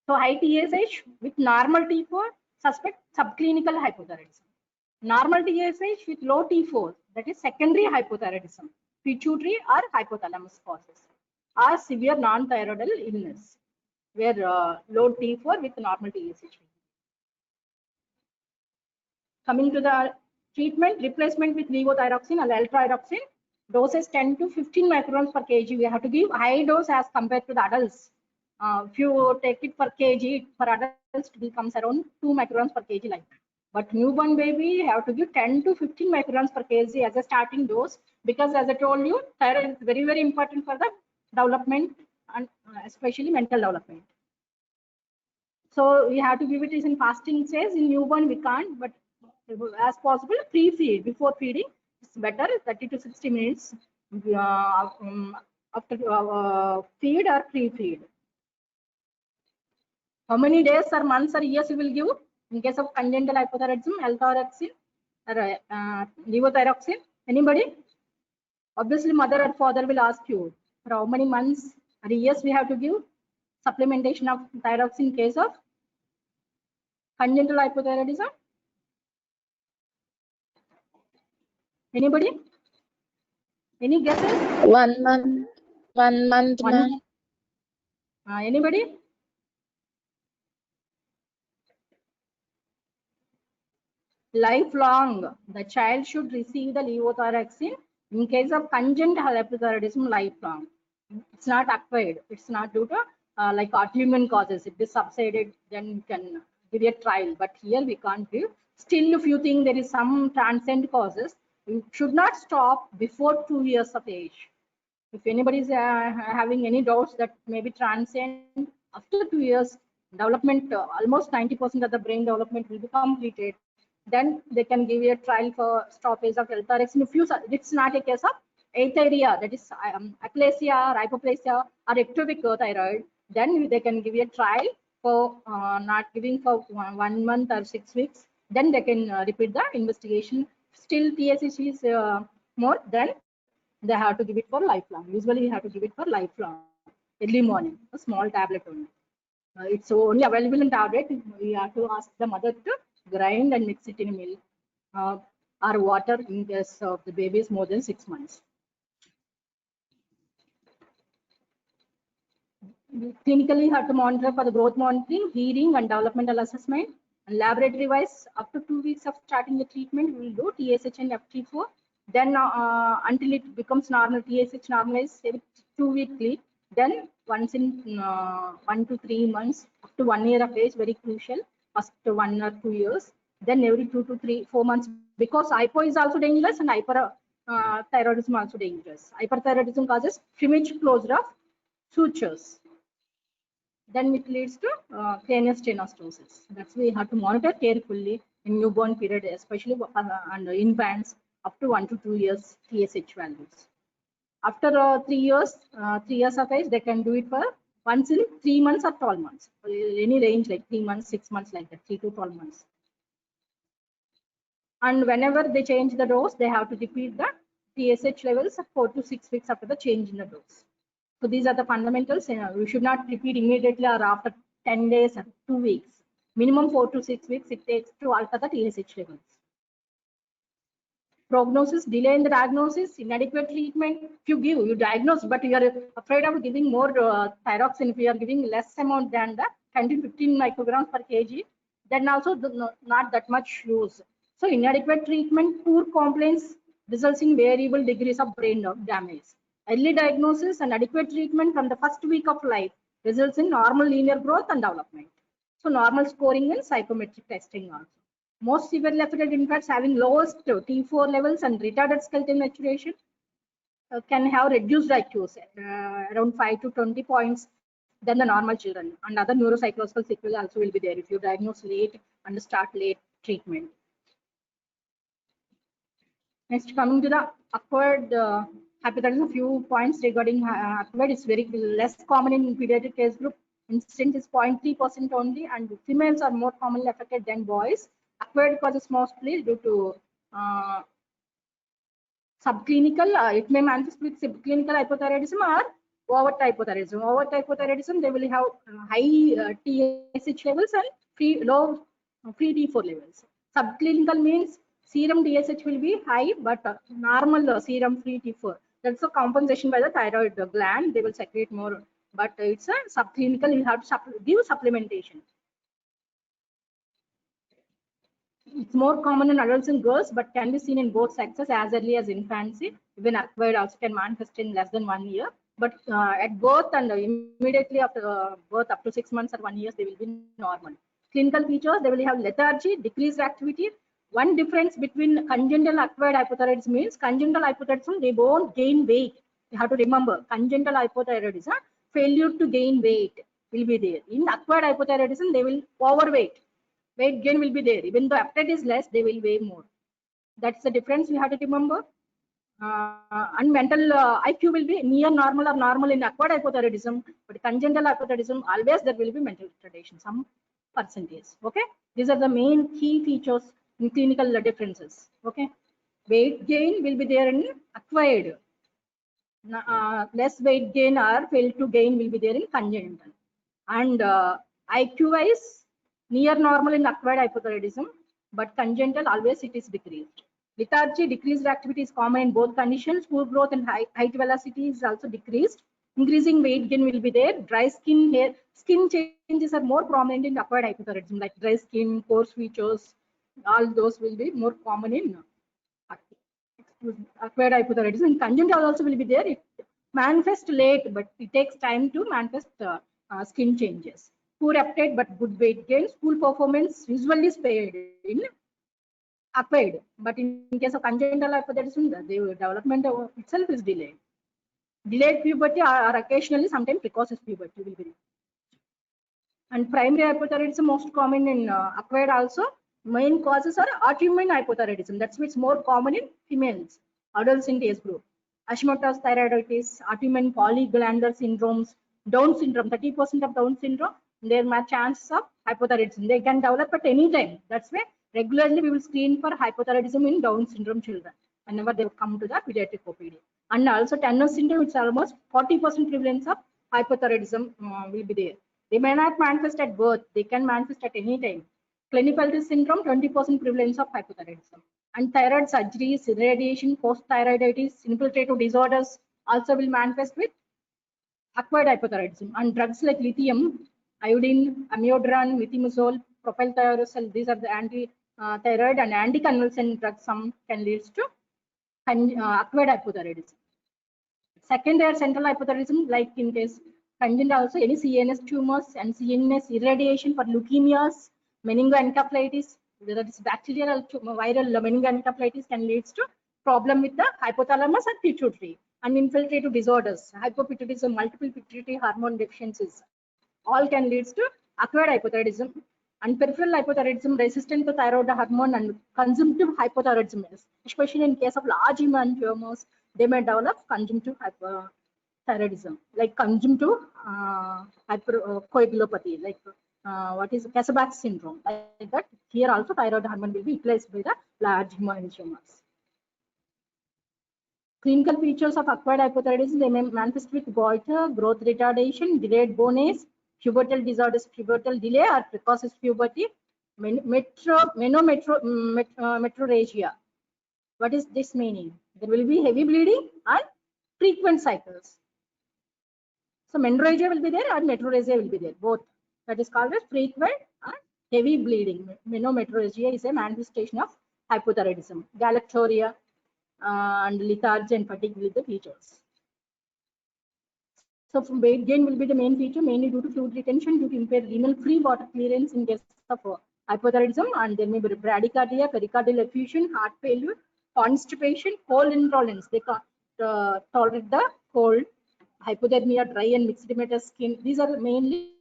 So high TSH with normal T4, suspect subclinical hypothyroidism. Normal TSH with low T4, that is secondary hypothyroidism, pituitary or hypothalamus causes, or severe non-thyroidal illness, where low T4 with normal TSH. Coming to the treatment, replacement with levothyroxine or L-thyroxine, doses 10 to 15 micrograms per kg. We have to give high dose as compared to the adults. If you take it per kg, for adults it becomes around 2 micrograms per kg like that. But newborn baby, you have to give 10 to 15 micrograms per kg as a starting dose, because as I told you, thyroid is very, very important for the development and especially mental development. So we have to give it in fasting phase. In newborn we can't, but as possible pre-feed. Before feeding it's better 30 to 60 minutes after feed or pre-feed. How many days or months or years you will give in case of congenital hypothyroidism? L-thyroxine or levothyroxine? Anybody? Obviously mother or father will ask you for how many months or years we have to give supplementation of thyroxine in case of congenital hypothyroidism. Anybody? Any guesses? 1 month. 1 month, One. ma'am. Anybody? Lifelong. The child should receive the levothyroxine in case of congenital hypothyroidism lifelong. It's not acquired. It's not due to like autoimmune causes. If this subsided, then you can give a trial. But here we can't give. Still, if you think there is some transient causes, you should not stop before 2 years of age. If anybody is having any doubts that maybe transient after 2 years, development almost 90% of the brain development will be completed. Then they can give you a trial for stoppage of L-thyroxine. If it's not a case of atheria, that is aplasia, hypoplasia, or ectopic thyroid, then they can give you a trial for not giving for 1 month or 6 weeks. Then they can repeat the investigation. Still, TSH is more, then they have to give it for lifelong. Usually, you have to give it for lifelong. Early morning, a small tablet only. It's only available in tablet. We have to ask the mother to grind and mix it in milk or water in case of the baby is more than 6 months. Clinically, you have to monitor for the growth monitoring, hearing, and developmental assessment. And laboratory wise, up to 2 weeks of starting the treatment, we will do TSH and FT4. Then until it becomes normal, TSH normalized every 2 weekly. Then once in 1 to 3 months, up to 1 year of age, very crucial. First 1 or 2 years. Then every 2 to 3, 4 months, because hypo is also dangerous and hyperthyroidism also dangerous. Hyperthyroidism causes premature closure of sutures. Then it leads to cutaneous stenosis. That's why we have to monitor carefully in newborn period, especially under infants up to 1 to 2 years TSH values. After 3 years of age, they can do it for once in 3 months or 12 months. Any range like 3 months, 6 months, like that, 3 to 12 months. And whenever they change the dose, they have to repeat the TSH levels 4 to 6 weeks after the change in the dose. So these are the fundamentals. We should not repeat immediately or after 10 days or 2 weeks. Minimum 4 to 6 weeks it takes to alter the TSH levels. Prognosis, delay in the diagnosis, inadequate treatment. If you diagnose, but you are afraid of giving more thyroxine, if you are giving less amount than the 10 to 15 micrograms per kg, then also not that much use. So inadequate treatment, poor compliance results in variable degrees of brain damage. Early diagnosis and adequate treatment from the first week of life results in normal linear growth and development. So normal scoring in psychometric testing also. Most severely affected infants having lowest T4 levels and retarded skeletal maturation can have reduced IQs around 5 to 20 points than the normal children. And other neuropsychological sequelae also will be there if you diagnose late and start late treatment. Next, coming to the acquired hypothyroidism, a few points regarding acquired. It's very less common in pediatric case group. Incidence is 0.3% only, and females are more commonly affected than boys. Acquired causes mostly due to subclinical. It may manifest with subclinical hypothyroidism or overt hypothyroidism. Overt hypothyroidism, they will have high TSH levels and low free T4 levels. Subclinical means serum TSH will be high, but normal serum free T4. That's a compensation by the thyroid gland. They will secrete more, but it's a subclinical. You have to give supplementation. It's more common in adults and girls, but can be seen in both sexes as early as infancy. Even acquired also can manifest in less than 1 year. But at birth and immediately after birth, up to 6 months or 1 year, they will be normal. Clinical features, they will have lethargy, decreased activity. One difference between congenital and acquired hypothyroidism means congenital hypothyroidism, they won't gain weight. You have to remember, congenital hypothyroidism, failure to gain weight will be there. In acquired hypothyroidism, they will overweight. Weight gain will be there. Even though appetite is less, they will weigh more. That's the difference we have to remember. And mental IQ will be near normal or normal in acquired hypothyroidism, but congenital hypothyroidism, always there will be mental retardation, some percentage. Okay, these are the main key features in clinical differences. Okay, weight gain will be there in acquired. Less weight gain or fail to gain will be there in congenital. And IQ wise, near normal in acquired hypothyroidism, but congenital always it is decreased. Lethargy, decreased activity is common in both conditions. Poor growth and height velocity is also decreased. Increasing weight gain will be there. Dry skin, hair, skin changes are more prominent in acquired hypothyroidism, like dry skin, coarse features. All those will be more common in acquired hypothyroidism. And congenital also will be there. It manifests late, but it takes time to manifest skin changes. Poor appetite but good weight gain. School performance usually spared in acquired, but in case of congenital hypothyroidism, the development itself is delayed. Delayed puberty or occasionally sometimes precocious puberty will be. And primary hypothyroidism most common in acquired also. Main causes are autoimmune hypothyroidism. That's why it's more common in females, adults in the age group. Hashimoto's thyroiditis, autoimmune polyglandular syndromes, Down syndrome, 30% of Down syndrome, there are chances of hypothyroidism. They can develop at any time. That's why regularly we will screen for hypothyroidism in Down syndrome children whenever they come to the pediatric OPD. And also Turner syndrome, it's almost 40% prevalence of hypothyroidism will be there. They may not manifest at birth, they can manifest at any time. Klinefelter syndrome, 20% prevalence of hypothyroidism. And thyroid surgeries, irradiation, post-thyroiditis, infiltrative disorders also will manifest with acquired hypothyroidism. And drugs like lithium, iodine, amiodarone, methimazole, propylthiouracil, these are the anti-thyroid and anticonvulsant drugs. Some can lead to acquired hypothyroidism. Secondary central hypothyroidism, like in case congenital also, any CNS tumors and CNS irradiation for leukemias, meningoencephalitis, that is bacterial viral meningoencephalitis, can lead to problem with the hypothalamus and pituitary. And infiltrative disorders, hypopituitarism, multiple pituitary hormone deficiencies, all can lead to acquired hypothyroidism. And peripheral hypothyroidism, resistant to thyroid hormone, and consumptive hypothyroidism, especially in case of large hemangiomas, they may develop conjunctive hypothyroidism, like conjunctive hypercoagulopathy, like what is Kasabach syndrome, like that. Here also thyroid hormone will be replaced by the large hemangiomas. Clinical features of acquired hypothyroidism, they may manifest with goiter, growth retardation, delayed bone age, pubertal disorders, pubertal delay or precocious puberty, menorrhagia. What is this meaning? There will be heavy bleeding and frequent cycles. So menorrhagia will be there or menorrhagia will be there, both. That is called as frequent and heavy bleeding. Menorrhagia is a manifestation of hypothyroidism. Galactorrhea and lethargy and fatigue will be the features. So weight gain will be the main feature, mainly due to fluid retention, due to impaired renal free water clearance in case of hypothyroidism, and there may be bradycardia, pericardial effusion, heart failure, constipation, cold intolerance. They can't tolerate the cold, hypothermia, dry and myxedematous skin. These are mainly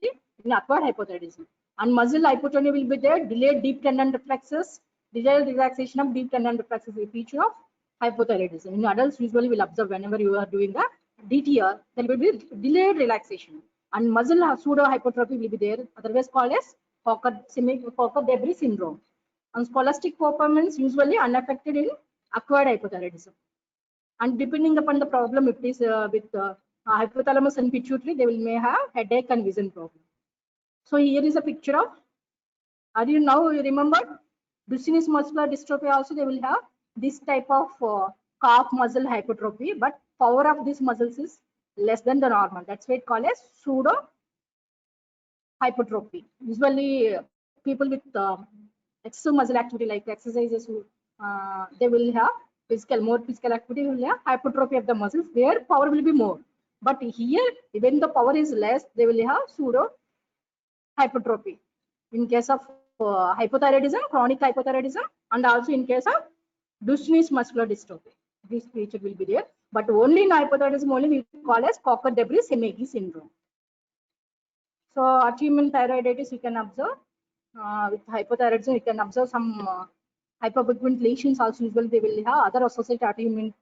in acquired hypothyroidism. And muscle hypotonia will be there, delayed deep tendon reflexes, delayed relaxation of deep tendon reflexes is a feature of hypothyroidism. In adults, usually will observe whenever you are doing the DTR, there will be delayed relaxation. And muscle pseudo hypertrophy will be there, otherwise called as Fokker-Debris syndrome. And scholastic performance usually unaffected in acquired hypothyroidism. And depending upon the problem, if it is with hypothalamus and pituitary, they may have headache and vision problem. So here is a picture of, are you now you remember Duchenne muscular dystrophy also, they will have this type of calf muscle hypertrophy, but power of these muscles is less than the normal. That's why it called as pseudo hypertrophy. Usually people with excessive muscle activity like exercises, they will have more physical activity, will have hypertrophy of the muscles, where power will be more. But here, when the power is less, they will have pseudo hypertrophy. In case of hypothyroidism, chronic hypothyroidism, and also in case of Duchenne muscular dystrophy, this feature will be there. But only in hypothyroidism, only we call as Fokker-Debris syndrome. So autoimmune thyroiditis, you can observe. With hypothyroidism, you can observe some hypopigment lesions also. Usually they will have other associated autoimmune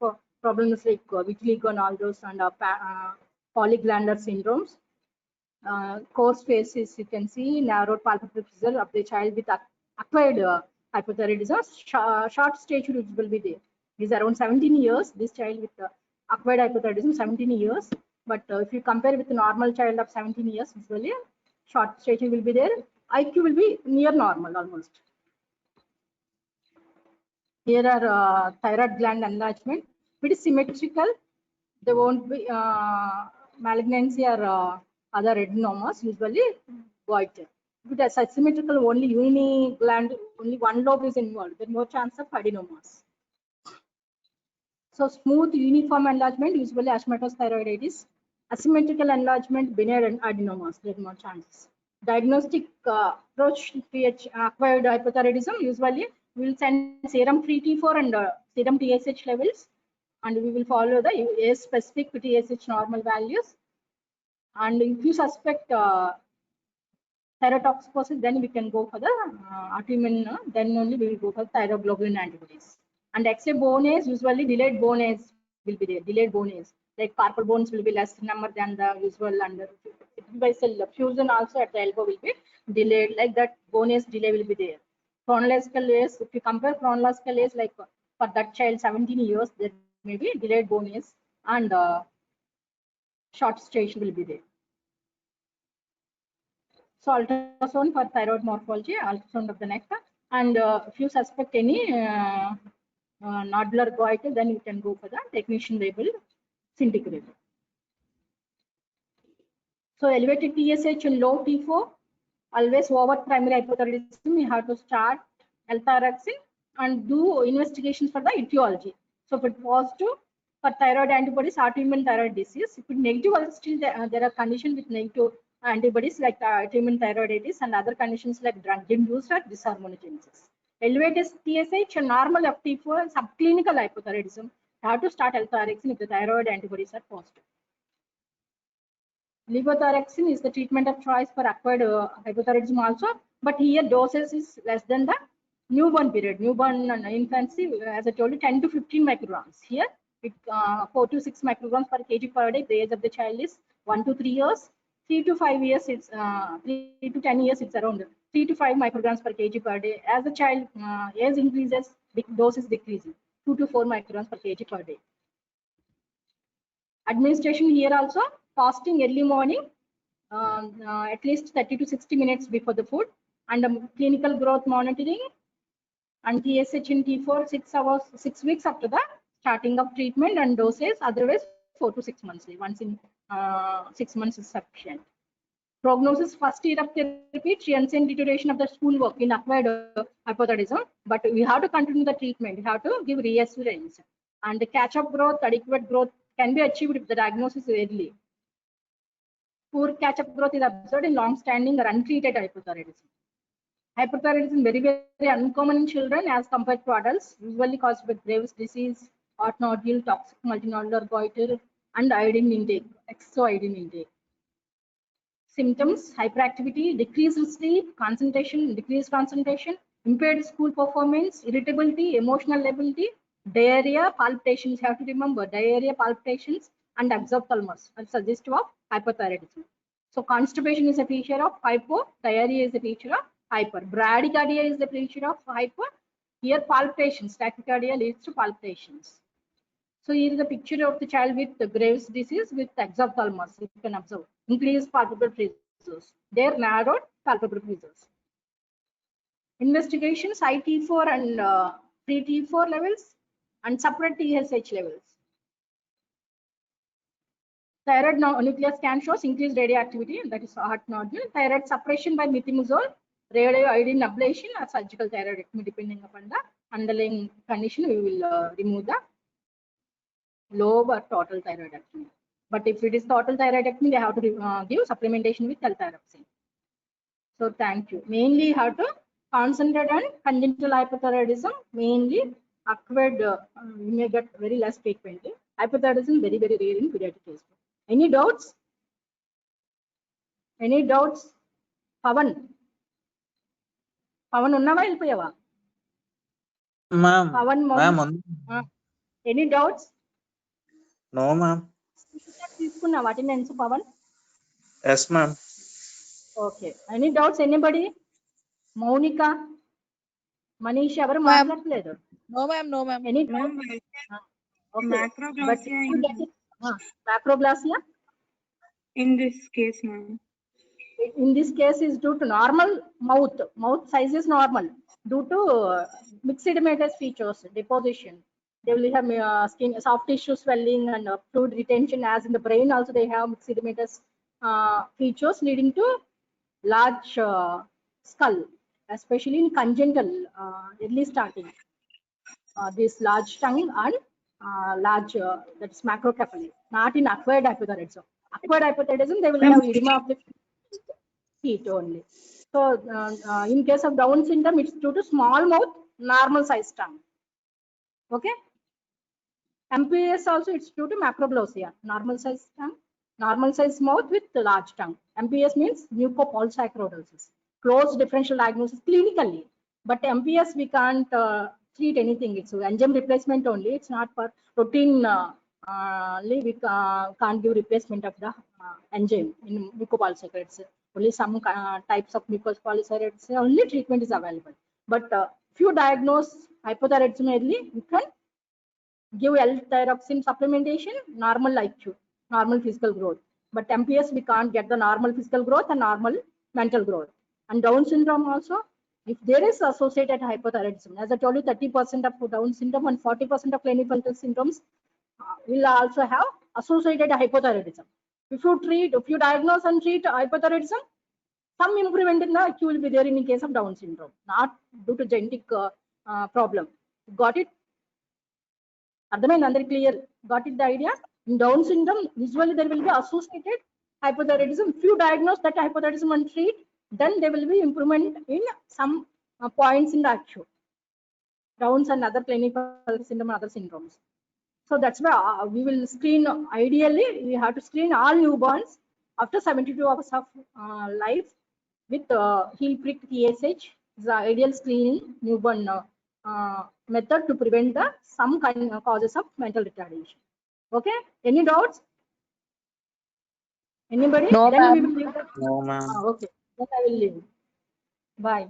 problems like vitiligo and all those, and polyglandular syndromes. Coarse faces, you can see narrowed palpebral of the child with acquired hypothyroidism. Short stature will be there. Is around 17 years. This child with acquired hypothyroidism, 17 years. But if you compare with the normal child of 17 years, usually short stature will be there. IQ will be near normal almost. Here are thyroid gland enlargement. If it is symmetrical, there won't be malignancy or other adenomas, usually goiter. If it is asymmetrical, only uni gland, only one lobe is involved, there's more chance of adenomas. So smooth uniform enlargement, usually Hashimoto's thyroiditis. Asymmetrical enlargement, benign adenomas, there are more chances. Diagnostic approach to acquired hypothyroidism, usually we will send serum free T4 and serum TSH levels, and we will follow the age specific TSH normal values. And if you suspect thyrotoxicosis, then we can go for the autoimmune, then only we will go for thyroglobulin antibodies. And X-ray bone age, usually delayed bone age will be there, delayed bone age. Like carpal bones will be less number than the usual, and by cell fusion also at the elbow will be delayed, like that bone age delay will be there. Chronological age, if you compare chronological age, like for that child 17 years, there may be delayed bone age, and short station will be there. So ultrasound for thyroid morphology, ultrasound of the neck, and if you suspect any nodular goiter, then you can go for the technetium labeled scintigraphy. So elevated TSH and low T4, always over primary hypothyroidism, you have to start L-thyroxine and do investigations for the etiology. So if it positive for thyroid antibodies, autoimmune thyroid disease. If it negative, also still there are conditions with negative antibodies like autoimmune thyroiditis and other conditions like drug-induced or dysharmonogenesis. Elevated TSH and normal FT4 and subclinical hypothyroidism, you have to start L-thyroxine if the thyroid antibodies are positive. Levothyroxine is the treatment of choice for acquired hypothyroidism also, but here doses is less than the newborn period. Newborn and infancy, as I told you, 10 to 15 micrograms. Here, it 4 to 6 micrograms per kg per day. The age of the child is 1 to 3 years. 3 to 5 years, it's 3 to 10 years, it's around 3 to 5 micrograms per kg per day. As the child age increases, the dose is decreasing, 2 to 4 micrograms per kg per day. Administration here also, fasting early morning, at least 30 to 60 minutes before the food, and clinical growth monitoring, and TSH in T4 6 weeks after the starting of treatment, and doses otherwise 4 to 6 monthly. Once in 6 months is sufficient. Prognosis, first year of therapy, transient deterioration of the schoolwork in acquired hypothyroidism, but we have to continue the treatment. We have to give reassurance, and the catch-up growth, adequate growth can be achieved if the diagnosis is early. Poor catch-up growth is observed in long-standing or untreated hypothyroidism. Hypothyroidism is very, very uncommon in children as compared to adults, usually caused by Graves' disease, hot nodule, toxic multinodular goiter, and iodine intake, exo-iodine intake. Symptoms, hyperactivity, decreased sleep, concentration, decreased concentration, impaired school performance, irritability, emotional lability, diarrhea, palpitations. You have to remember diarrhea, palpitations, and exophthalmos are suggestive of hypothyroidism. So constipation is a feature of hypo, diarrhea is a feature of hyper, bradycardia is the feature of hyper. Here palpitations, tachycardia leads to palpitations. So here is a picture of the child with the Graves' disease with exophthalmos. You can observe increased palpebral pressures. They are narrowed palpebral pressures. Investigations, IT4 and free T4 levels and separate TSH levels. Thyroid nuclear scan shows increased radioactivity, that is hot nodule. Thyroid suppression by methimazole, radioiodine ablation, or surgical thyroidectomy, depending upon the underlying condition. We will remove the lobe or total thyroidectomy. But if it is total thyroidectomy, they have to give supplementation with L-thyroxine. So thank you. Mainly you have to concentrate on congenital hypothyroidism, mainly acquired, you may get very less frequently. Hypothyroidism very, very rare in pediatric case. Any doubts? Any doubts? Pavan? Pavan unnava వెళ్ళిపోయావా? Ma'am. Pavan, Ma'am. any doubts? No, ma'am. తీసుకున్నావా attendance Pawan? Yes, ma'am. Okay. Any doubts? Anybody? Maunika, Manish, ఎవరు మాట్లాడట్లేదు. No ma'am, no ma'am. Any doubt? Okay. Macroglasia. In this case, ma'am. in this case is due to normal mouth size is normal due to myxedematous features, deposition. They will have skin, soft tissue swelling and fluid retention, as in the brain also they have myxedematous features leading to large skull, especially in congenital early starting. This large tongue and large that's macrocephaly, not in acquired hypothyroidism. Acquired hypothyroidism, they will have edema of the feet only. So in case of Down syndrome, it's due to small mouth, normal size tongue. Okay. MPS also, it's due to macroglossia, normal size tongue, normal size mouth with large tongue. MPS means mucopolysaccharidosis. Close differential diagnosis clinically, but MPS we can't treat anything. It's enzyme replacement only. It's not for routine. We can't give replacement of the enzyme in mucopolysaccharides. Only some types of mucopolysaccharides only treatment is available. But if you diagnose hypothyroidism early, you can give L-thyroxine supplementation, normal IQ, normal physical growth. But MPS, we can't get the normal physical growth and normal mental growth. And Down syndrome also, if there is associated hypothyroidism, as I told you, 30% of Down syndrome and 40% of Klinefelter syndromes will also have associated hypothyroidism. If you diagnose and treat hypothyroidism, some improvement in the IQ will be there in case of Down syndrome, not due to genetic problem. Got it? Clear? Got it, the idea? In Down syndrome, usually there will be associated hypothyroidism. If you diagnose that hypothyroidism and treat, then there will be improvement in some points in the IQ. Downs and other Klinefelter syndrome and other syndromes. So that's why we will screen, ideally, we have to screen all newborns after 72 hours of life with heel prick TSH, the ideal screening newborn method to prevent some kind of causes of mental retardation. Okay, any doubts? Anybody? No, Then we ma'am. will leave that. No, ma'am. Okay, then I will leave. Bye.